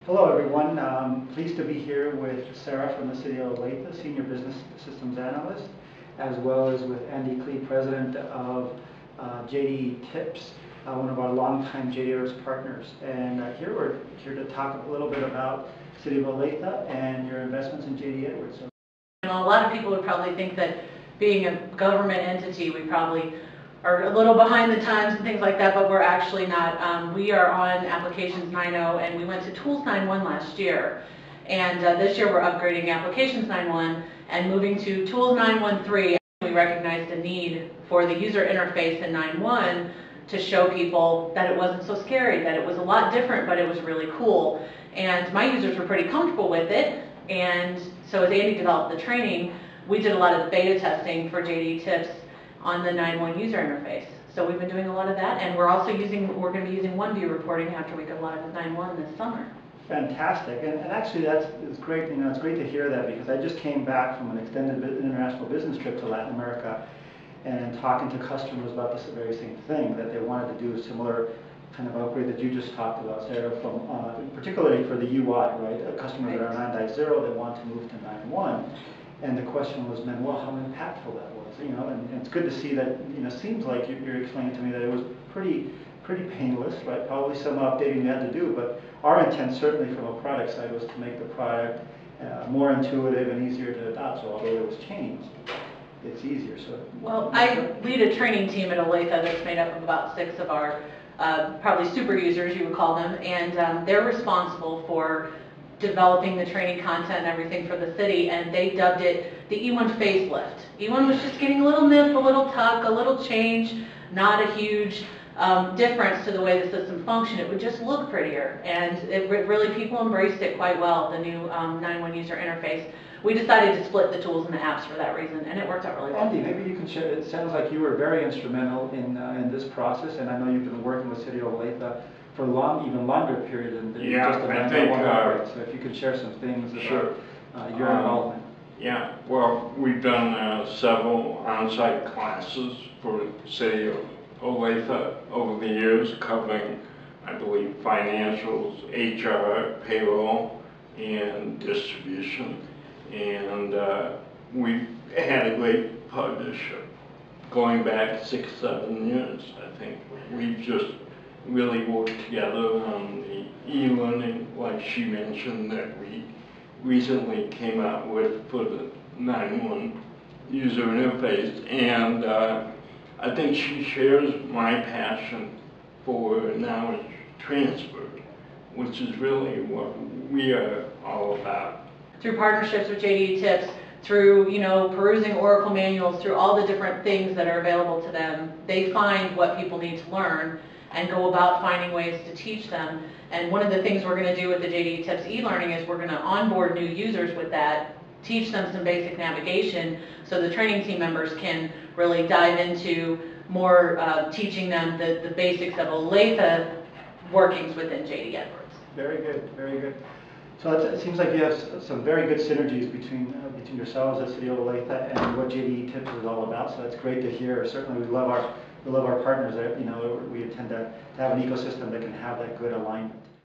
Hello everyone, pleased to be here with Sarah from the City of Olathe, Senior Business Systems Analyst, as well as with Andy Klee, President of JDETips, one of our longtime JDETips partners. And here we're here to talk a little bit about City of Olathe and your investments in JD Edwards. A lot of people would probably think that being a government entity, we probably are a little behind the times and things like that, but we're actually not. We are on Applications 9.0 and we went to Tools 9.1 last year. And this year we're upgrading Applications 9.1 and moving to Tools 9.1.3. We recognized a need for the user interface in 9.1 to show people that it wasn't so scary, that it was a lot different, but it was really cool. And my users were pretty comfortable with it. And so as Andy developed the training, we did a lot of beta testing for JDETips on the 9.1 user interface. So we've been doing a lot of that, and we're going to be using OneView reporting after we go live with 9.1 this summer. Fantastic, and actually it's great. It's great to hear that, because I just came back from an extended international business trip to Latin America, and talking to customers about this very same thing, that they wanted to do a similar kind of upgrade that you just talked about, Sarah, from particularly for the UI, right? Customers that are 9.0, they want to move to 9.1. And the question was, man, well, how impactful that was, and it's good to see that, it seems like you're explaining to me that it was pretty painless, right? Probably some updating you had to do, but our intent, certainly from a product side, was to make the product more intuitive and easier to adopt. So although it was changed, it's easier. So, well, I lead a training team at Olathe that's made up of about 6 of our probably super users, you would call them, and they're responsible for developing the training content and everything for the city, and they dubbed it the E1 facelift. E1 was just getting a little nip, a little tuck, a little change, not a huge difference to the way the system functioned. It would just look prettier, and really people embraced it quite well, the new 9.1 user interface. We decided to split the tools and the apps for that reason, and it worked out really well. Andy, maybe you can share. It sounds like you were very instrumental in this process, and I know you've been working with City of Olathe for even longer period than just a 9.1. So if you could share some things about your involvement. Yeah, well, we've done several on-site classes for the City of Olathe over the years, covering, I believe, financials, HR, payroll, and distribution. And we've had a great partnership going back 6-7 years, I think. We've just really worked together on the e-learning, like she mentioned, that we recently came out with for the 9.1 user interface. And I think she shares my passion for knowledge transfer, which is really what we are all about. Through partnerships with JDETips, through perusing Oracle manuals, through all the different things that are available to them, they find what people need to learn and go about finding ways to teach them. And one of the things we're going to do with the JDETips e-learning is we're going to onboard new users with that, teach them some basic navigation, so the training team members can really dive into more teaching them the basics of Olathe workings within JD Edwards. Very good, very good. So it seems like you have some very good synergies between yourselves at City of Olathe and what JDETips is all about. So that's great to hear. Certainly, we love our partners. We intend to have an ecosystem that can have that good alignment.